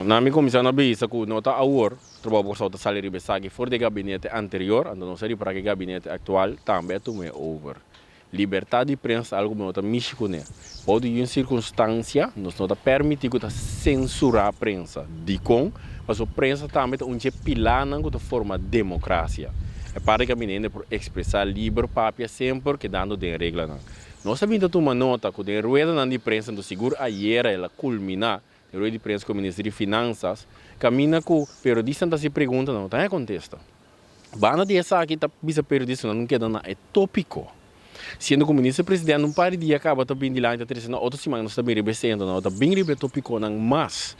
Na minha comissão na BISA, que nota a hora, trabalho por solta salário besagi for de gabinete anterior, então não seria para que gabinete atual também é over. Liberdade de imprensa algo que nota místico né. Pode em circunstância, nos nota permitir que censurar a prensa, com, mas a prensa também é um pilar na forma de democracia. É para que a menina por expressar livre papia sempre que dando de regra não. Nós sabemos uma nota que de rueda na imprensa do seguro ayer ela culminar a rueda de imprensa com o Ministério de Finanças, caminha com o periodista não se pergunta não, tá contesta. Bana de essa aqui tá bisa periodista não queda na é tópico. Sendo que o ministro-presidente um par de dias acaba também de lá então terceira outra semana nós também recebendo não tá bem ribe tópico não mas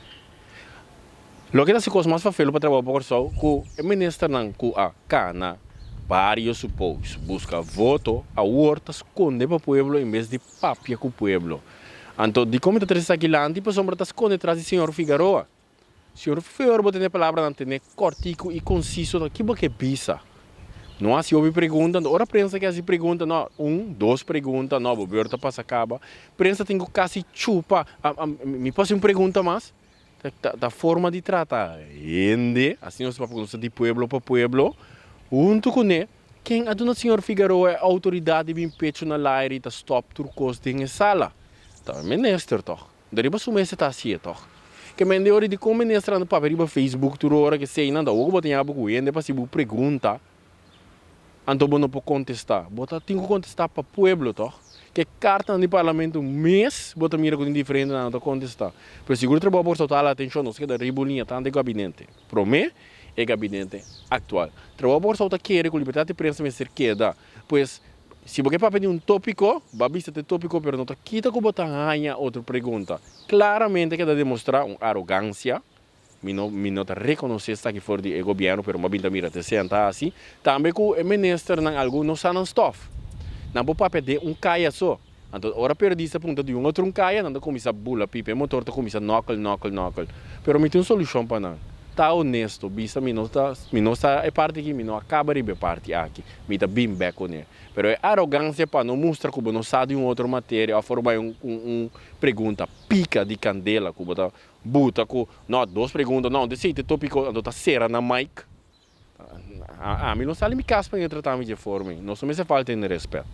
lo que se coisa mais fácil para trabalhar por só que o ministro não com a cana vários supôs busca voto a horta esconde para o povo em vez de papia com o povo. Então, de como está aqui lá, tipo, sombra está esconde atrás do senhor Figueroa. Senhor Figueroa, vou ter a palavra, não tem cortico e conciso, que é bisa. Não há se houve pergunta, ora a prensa que se pergunta, não, duas perguntas, não, o governo passa acaba. Prensa tem que quase chupa, me passa uma pergunta mais. Da forma de tratar, assim nós vamos de pueblo para pueblo, junto com ele, quem a dona senhor Figueroa é a autoridade de impeachment na laire da stop turcos em sala. Tá, ministro, toch? Daí para sumir se tá assim, toch? Que mende hora de como ministro no papel no Facebook toda hora que sei nada, o que botem a boca e depois se pergunta, então não pode contestar, bota tem que contestar para o pueblo, toch? Que carta no parlamento mês, bota mira com indiferente não tá contestar. Pero seguro trabalho por total atenção, não se queda ribolinha tanto de gabinete. Pro me é gabinete atual. Trabalho por total quer com liberdade de imprensa me ser queda, pois se você para pedir um tópico, babista de tópico, pero não está quita como botar ganha outra pergunta. Claramente quer demonstrar uma arrogância, me não está reconhecer que for de governo, pero uma binda mira te senta assim, também que o ministro não alguns não stuff. Não pode pedir um caia só. Então, ora periodista ponta de outro caia, não começa a bula, pipa, motor tá começa knuckle. Pero me tem uma solução para não. Tá honesto, bisa me não está é parte que me não acaba de parte aqui, me tá bem back com ele. Pero é arrogância para não mostrar que não sabe uma outra matéria, a forma pergunta pica de candela, que bota buta com não duas perguntas, não decide tópico, então tá será na mic. Me não sabe me caspa em tratar de forma, não só me falta de respeito.